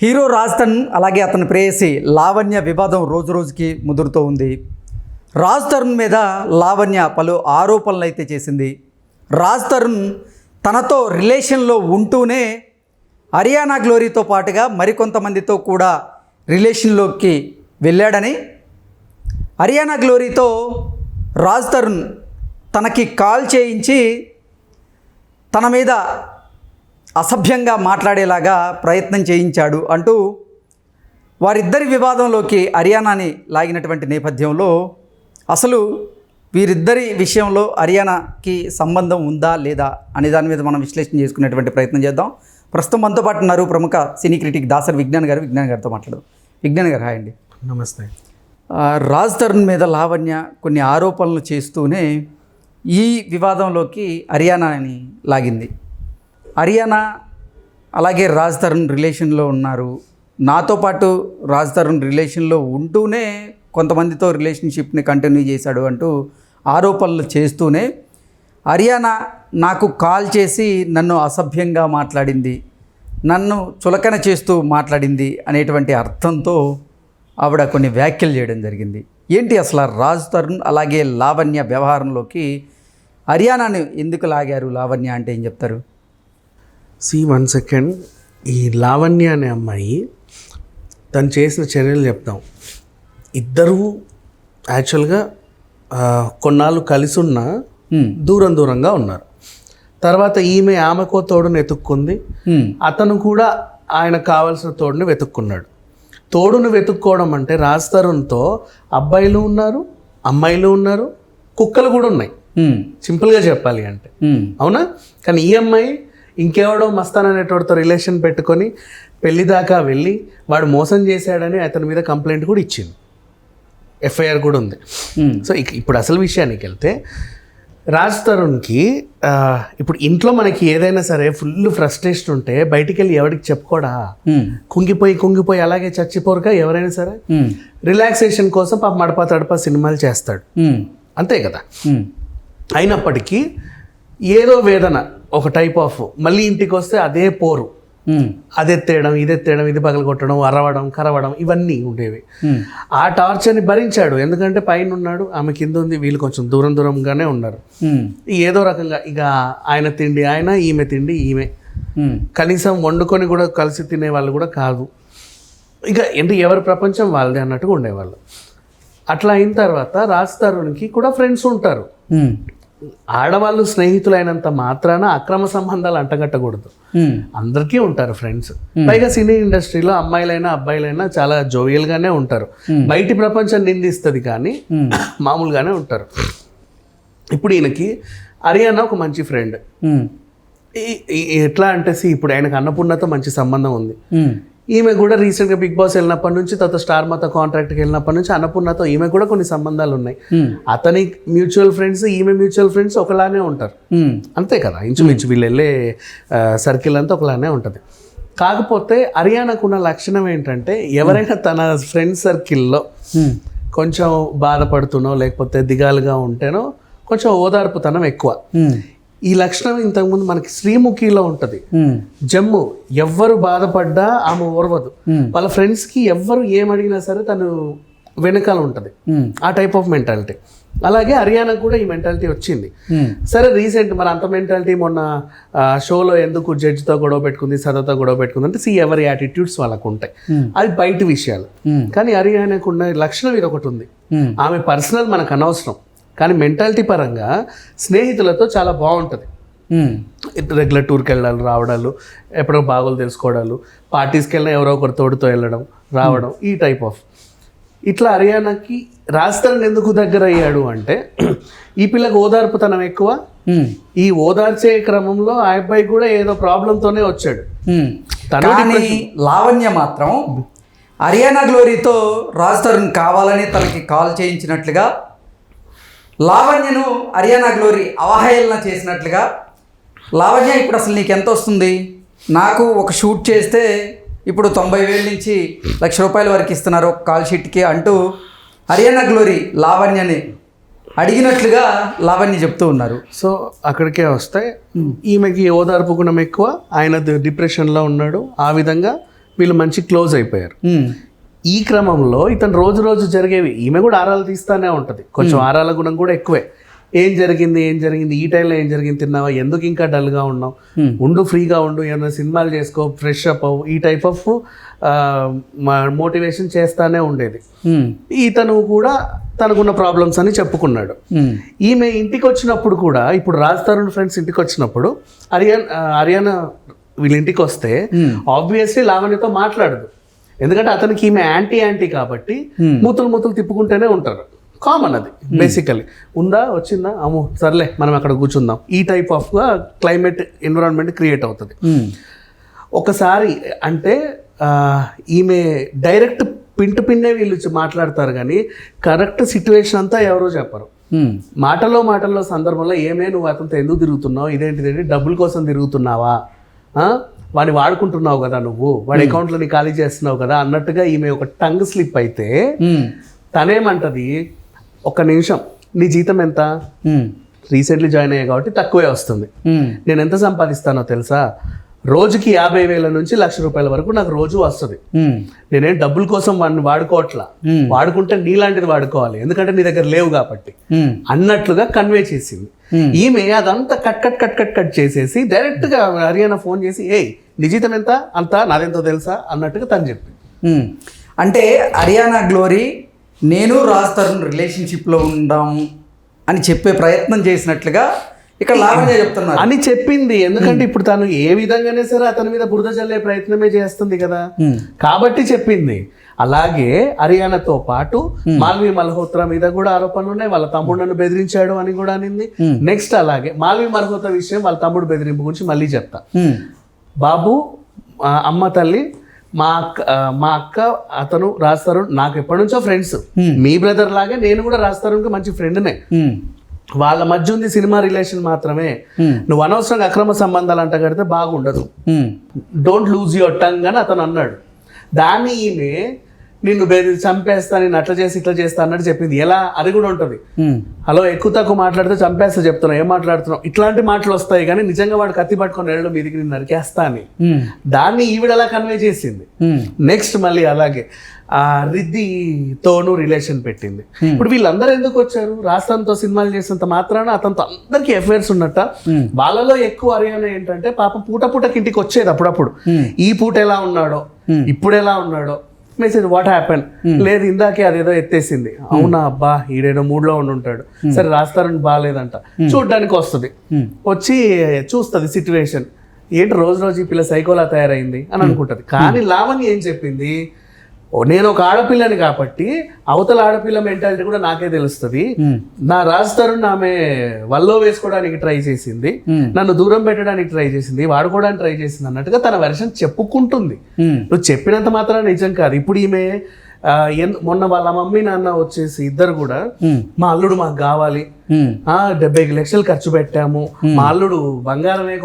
Hero Raj Tarun అలాగే అతని ప్రేయసి లావణ్య వివాదం రోజు రోజుకి ముదురుతూ ఉంది. రాజ్ తరుణ్ మీద లావణ్య పలు ఆరోపణలు అయితే చేసింది. రాజ్ తరుణ్ తనతో రిలేషన్లో ఉంటూనే హరియానా గ్లోరీతో పాటుగా మరికొంతమందితో కూడా రిలేషన్లోకి వెళ్ళాడని, హరియానా గ్లోరీతో రాజ్ తరుణ్ తనకి కాల్ చేయించి తన మీద అసభ్యంగా మాట్లాడేలాగా ప్రయత్నం చేయించాడు అంటూ వారిద్దరి వివాదంలోకి హరియానాని లాగినటువంటి నేపథ్యంలో అసలు వీరిద్దరి విషయంలో హరియానాకి సంబంధం ఉందా లేదా అనే దాని మీద మనం విశ్లేషణ చేసుకునేటువంటి ప్రయత్నం చేద్దాం. ప్రస్తుతం మనతో పాటు ఉన్నారు ప్రముఖ సినీ క్రిటిక్ దాసరి విజ్ఞాన్ గారితో మాట్లాడదాం. విజ్ఞాన్ గారు, హాయ్ అండి. నమస్తే. రాజ్ తరుణ్ మీద లావణ్య కొన్ని ఆరోపణలు చేస్తూనే ఈ వివాదంలోకి హరియానాని లాగింది. హరియానా అలాగే రాజ్ తరుణ్ రిలేషన్లో ఉన్నారు. నాతో పాటు రాజ్ తరుణ్ రిలేషన్లో ఉంటూనే కొంతమందితో రిలేషన్షిప్ని కంటిన్యూ చేశాడు అంటూ ఆరోపణలు చేస్తూనే హరియానా నాకు కాల్ చేసి నన్ను అసభ్యంగా మాట్లాడింది, నన్ను చులకన చేస్తూ మాట్లాడింది అనేటువంటి అర్థంతో ఆవిడ కొన్ని వ్యాఖ్యలు చేయడం జరిగింది. ఏంటి అసలు రాజ్ తరుణ్ అలాగే లావణ్య వ్యవహారంలోకి హరియానాని ఎందుకు లాగారు? లావణ్య అంటే ఏం చెప్తారు? One second. ఈ లావణ్య అనే అమ్మాయి తను చేసిన చర్యలు చెప్తాం. ఇద్దరు యాక్చువల్గా కొన్నాళ్ళు కలిసి ఉన్న దూరంగా ఉన్నారు. తర్వాత ఆమెకో తోడుని వెతుక్కుంది, అతను కూడా ఆయన కావాల్సిన తోడుని వెతుక్కున్నాడు. తోడును వెతుక్కోవడం అంటే రాజ్ తరుణ్తో అబ్బాయిలు ఉన్నారు, అమ్మాయిలు ఉన్నారు, కుక్కలు కూడా ఉన్నాయి, సింపుల్గా చెప్పాలి అంటే. అవునా? కానీ ఈ అమ్మాయి ఇంకెవడో మస్తాన్ అనేటోడితో రిలేషన్ పెట్టుకొని పెళ్లి దాకా వెళ్ళి వాడు మోసం చేశాడని అతని మీద కంప్లైంట్ కూడా ఇచ్చింది, ఎఫ్ఐఆర్ కూడా ఉంది. సో ఇప్పుడు అసలు విషయానికి వెళ్తే రాజ్ తరుణ్కి ఇప్పుడు ఇంట్లో మనకి ఏదైనా సరే ఫుల్ ఫ్రస్ట్రేషన్ ఉంటే బయటికి వెళ్ళి ఎవరికి చెప్పుకోడా, కుంగిపోయి అలాగే చచ్చిపోరుగా ఎవరైనా సరే రిలాక్సేషన్ కోసం పాప మడప తడప సినిమాలు చేస్తాడు, అంతే కదా. అయినప్పటికీ ఏదో వేదన, ఒక టైప్ ఆఫ్, మళ్ళీ ఇంటికి వస్తే అదే పోరు, అదెత్తేయడం ఇదెత్తేయడం, ఇది పగలగొట్టడం, అరవడం కరవడం ఇవన్నీ ఉండేవి. ఆ టార్చర్ని భరించాడు. ఎందుకంటే పైన ఉన్నాడు, ఆమె కింద ఉంది, వీళ్ళు కొంచెం దూరంగానే ఉన్నారు. ఏదో రకంగా ఇక ఆయన తిండి ఆయన, ఈమె తిండి ఈమె, కనీసం వండుకొని కూడా కలిసి తినే వాళ్ళు కూడా కాదు. ఇక ఏంటి ఎవరి ప్రపంచం వాళ్ళదే అన్నట్టుగా ఉండేవాళ్ళు. అట్లా అయిన తర్వాత రాజ్ తరుణ్కి కూడా ఫ్రెండ్స్ ఉంటారు. ఆడవాళ్ళు స్నేహితులైనంత మాత్రాన అక్రమ సంబంధాలు అంటగట్టకూడదు. అందరికీ ఉంటారు ఫ్రెండ్స్. పైగా సినీ ఇండస్ట్రీలో అమ్మాయిలైనా అబ్బాయిలైనా చాలా జోవియల్గానే ఉంటారు. బయటి ప్రపంచం నిందిస్తుంది కానీ మామూలుగానే ఉంటారు. ఇప్పుడు ఈయనకి హరియానా ఒక మంచి ఫ్రెండ్. ఎట్లా అంటే ఇప్పుడు ఆయనకు అన్నపూర్ణతో మంచి సంబంధం ఉంది. ఈమె కూడా రీసెంట్గా బిగ్ బాస్ వెళ్ళినప్పటి నుంచి, తర్వాత స్టార్ మాతో కాంట్రాక్ట్కి వెళ్ళినప్పటి నుంచి అన్నపూర్ణతో ఈమె కూడా కొన్ని సంబంధాలు ఉన్నాయి. అతని మ్యూచువల్ ఫ్రెండ్స్, ఈమె మ్యూచువల్ ఫ్రెండ్స్ ఒకలానే ఉంటారు, అంతే కదా. ఇంచుమించు వీళ్ళు వెళ్ళే సర్కిల్ అంతా ఒకలానే ఉంటుంది. కాకపోతే హరియానాకు ఉన్న లక్షణం ఏంటంటే ఎవరైనా తన ఫ్రెండ్ సర్కిల్లో కొంచెం బాధపడుతునో లేకపోతే దిగాలుగా ఉంటేనో కొంచెం ఓదార్పుతనం ఎక్కువ. ఈ లక్షణం ఇంతకుముందు మనకి శ్రీముఖిలో ఉంటుంది. జమ్ము ఎవ్వరు బాధపడ్డా ఆమె ఓర్వదు. వాళ్ళ ఫ్రెండ్స్కి ఎవ్వరు ఏమడిగినా సరే తను వెనకాల ఉంటుంది. ఆ టైప్ ఆఫ్ మెంటాలిటీ. అలాగే హరియానాకు కూడా ఈ మెంటాలిటీ వచ్చింది. సరే రీసెంట్ మరి అంత మెంటాలిటీ మొన్న షోలో ఎందుకు జడ్జితో గొడవ పెట్టుకుంది, సదతో గొడవ పెట్టుకుంది అంటే ఎవరి యాటిట్యూడ్స్ వాళ్ళకు ఉంటాయి, అది బయట విషయాలు. కానీ హరియానాకు ఉన్న లక్షణం ఇది ఒకటి ఉంది. ఆమె పర్సనల్ మనకు అనవసరం, కానీ మెంటాలిటీ పరంగా స్నేహితులతో చాలా బాగుంటుంది. రెగ్యులర్ టూర్కి వెళ్ళాలి రావడాలు, ఎప్పుడో బాగోలు తెలుసుకోవడాలు, పార్టీస్కి వెళ్ళినా ఎవరో ఒకరి తోడుతో వెళ్ళడం రావడం, ఈ టైప్ ఆఫ్. ఇట్లా హరియానాకి రాజ్ తరుణ్ ఎందుకు దగ్గర అయ్యాడు అంటే ఈ పిల్లకి ఓదార్పుతనం ఎక్కువ. ఈ ఓదార్చే క్రమంలో ఆ అబ్బాయి కూడా ఏదో ప్రాబ్లంతోనే వచ్చాడు. లావణ్య మాత్రం హరియానా గ్లోరీతో రాజ్ తరుణ్ కావాలని తనకి కాల్ చేయించినట్లుగా, లావణ్యను హరియానా గ్లోరీ అవహేళన చేసినట్లుగా, లావణ్య ఇప్పుడు అసలు నీకు ఎంత వస్తుంది, నాకు ఒక షూట్ చేస్తే ఇప్పుడు 90,000 నుంచి ₹1,00,000 వరకు ఇస్తున్నారు ఒక కాల్ షీట్కి అంటూ హరియానా గ్లోరీ లావణ్యని అడిగినట్లుగా లావణ్య చెప్తూ ఉన్నారు. సో అక్కడికే వస్తే ఈమెకి ఓదార్పు గుణం ఎక్కువ, ఆయన డిప్రెషన్లో ఉన్నాడు, ఆ విధంగా వీళ్ళు మంచి క్లోజ్ అయిపోయారు. ఉమ్. ఈ క్రమంలో ఇతను రోజు రోజు జరిగేవి, ఈమె కూడా ఆరాలు తీస్తానే ఉంటుంది, కొంచెం ఆరాల గుణం కూడా ఎక్కువే. ఏం జరిగింది ఈ టైంలో ఏం జరిగింది, తిన్నావా, ఎందుకు ఇంకా డల్గా ఉన్నావు, ఉండు ఫ్రీగా ఉండు, ఏమైనా సినిమాలు చేసుకో, ఫ్రెష్ అప్ అవ్వు, ఈ టైప్ ఆఫ్ మోటివేషన్ చేస్తానే ఉండేది. ఇతను కూడా తనకున్న ప్రాబ్లమ్స్ అని చెప్పుకున్నాడు. ఈమె ఇంటికి వచ్చినప్పుడు కూడా, ఇప్పుడు రాజ్ తరుణ్ ఫ్రెండ్స్ ఇంటికి వచ్చినప్పుడు హరియానా వీళ్ళ ఇంటికి వస్తే ఆబ్వియస్లీ లావణ్యతో మాట్లాడదు, ఎందుకంటే అతనికి ఈమె యాంటీ కాబట్టి మూతులు తిప్పుకుంటూనే ఉంటారు. కామన్ అది బేసికలీ. ఉందా వచ్చిందా అమ్మో సర్లే మనం అక్కడ కూర్చుందాం, ఈ టైప్ ఆఫ్గా క్లైమేట్ ఎన్విరాన్మెంట్ క్రియేట్ అవుతుంది. ఒకసారి అంటే ఈమె డైరెక్ట్ పిన్నే వీళ్ళు మాట్లాడతారు కానీ కరెక్ట్ సిచ్యువేషన్ అంతా ఎవరో చెప్పరు. మాటల్లో సందర్భంలో ఏమే నువ్వు అతనితో ఎందుకు తిరుగుతున్నావు, ఇదేంటిదేంటి డబ్బుల కోసం తిరుగుతున్నావా, వాడిని వాడుకుంటున్నావు కదా నువ్వు, వాడి అకౌంట్లో నీ ఖాళీ చేస్తున్నావు కదా అన్నట్టుగా ఈమె ఒక టంగ్ స్లిప్ అయితే తనేమంటది, ఒక్క నిమిషం నీ జీతం ఎంత, రీసెంట్లీ జాయిన్ అయ్యా కాబట్టి తక్కువే వస్తుంది, నేను ఎంత సంపాదిస్తానో తెలుసా, రోజుకి 50,000 నుంచి ₹1,00,000 వరకు నాకు రోజు వస్తుంది, నేనేం డబ్బుల కోసం వాడిని వాడుకోవట్లా, వాడుకుంటే నీలాంటిది వాడుకోవాలి ఎందుకంటే నీ దగ్గర లేవు కాబట్టి అన్నట్లుగా కన్వే చేసింది. ఈమె అదంతా కట్ చేసేసి డైరెక్ట్ గా హరియానా ఫోన్ చేసి ఏయ్ నీ జీతం ఎంత, అంతా నాదెంతో తెలుసా అన్నట్టుగా తను చెప్పింది. అంటే హరియానా గ్లోరీ నేను రాజ్ తరుణ్ రిలేషన్షిప్లో ఉండాము అని చెప్పే ప్రయత్నం చేసినట్లుగా ఇక్కడ లావణ్య చెప్తున్నారు అని చెప్పింది. ఎందుకంటే ఇప్పుడు తను ఏ విధంగానే సరే అతని మీద బురద చల్లే ప్రయత్నమే చేస్తుంది కదా కాబట్టి చెప్పింది. అలాగే హరియానాతో పాటు మాల్వి మల్హోత్రా మీద కూడా ఆరోపణలు ఉన్నాయి, వాళ్ళ తమ్ముడు నన్ను బెదిరించాడు అని కూడా అనింది. నెక్స్ట్ అలాగే మాల్వి మల్హోత్రా విషయం, వాళ్ళ తమ్ముడు బెదిరింపు గురించి మళ్ళీ చెప్తా. బాబు అమ్మ తల్లి మా అక్క అతను రాజ్ తరుణ్ నాకు ఎప్పటి నుంచో ఫ్రెండ్స్, మీ బ్రదర్ లాగే నేను కూడా రాజ్ తరుణ్కి మంచి ఫ్రెండ్నే, వాళ్ళ మధ్య ఉంది సినిమా రిలేషన్ మాత్రమే, నువ్వు అనవసరంగా అక్రమ సంబంధాలు అంట కడితే బాగుండదు, డోంట్ లూజ్ యువర్ టంగ్ అని అతను అన్నాడు. దాన్ని ఈమె నిన్ను చంపేస్తా, నేను అట్లా చేసి ఇట్లా చేస్తా అన్నట్టు చెప్పింది. ఎలా అది కూడా ఉంటుంది, హలో ఎక్కువ తక్కువ మాట్లాడితే చంపేస్తా చెప్తున్నావు, ఏం మాట్లాడుతున్నావు, ఇట్లాంటి మాటలు వస్తాయి కానీ నిజంగా వాడు కత్తి పట్టుకొని వెళ్ళడం మీదికి నేను నరికేస్తా అని దాన్ని ఈవిడ అలా కన్వే చేసింది. నెక్స్ట్ మళ్ళీ అలాగే రిద్దితోనూ రిలేషన్ పెట్టింది. ఇప్పుడు వీళ్ళందరూ ఎందుకు వచ్చారు, రాజస్థాన్తో సినిమాలు చేసినంత మాత్రాన అతనితో అందరికీ అఫైర్స్ ఉన్నట్ట. వాళ్ళలో ఎక్కువ హరియానా ఏంటంటే పాపం పూటకి ఇంటికి వచ్చేది అప్పుడప్పుడు, ఈ పూట ఎలా ఉన్నాడో ఇప్పుడు ఎలా ఉన్నాడో మెసేజ్ వాట్ హ్యాపెన్, లేదు ఇందాకే అదేదో ఎత్తేసింది, అవునా అబ్బా ఈడేదో మూడ్లో ఉంటాడు, సరే రాజస్థాన్ బాగాలేదంట చూడ్డానికి వస్తుంది, వచ్చి చూస్తుంది సిచ్యువేషన్ ఏంటి రోజు ఈ పిల్ల సైకోలా తయారైంది అని అనుకుంటది. కానీ లావణ్య ఏం చెప్పింది, నేను ఒక ఆడపిల్లని కాబట్టి అవతల ఆడపిల్ల మెంటాలిటీ కూడా నాకే తెలుస్తుంది, నా రాజ్ తరుణ్ ఆమె వల్లో వేసుకోవడానికి ట్రై చేసింది, నన్ను దూరం పెట్టడానికి ట్రై చేసింది, వాడుకోవడానికి ట్రై చేసింది అన్నట్టుగా తన వెర్షన్ చెప్పుకుంటుంది. నువ్వు చెప్పినంత మాత్రం నిజం కాదు. ఇప్పుడు ఈమె మొన్న వాళ్ళ మమ్మీ నాన్న వచ్చేసి ఇద్దరు కూడా మా అల్లుడు మాకు కావాలి, 70 లక్షలు ఖర్చు పెట్టాము, మా అల్లుడు బంగారమే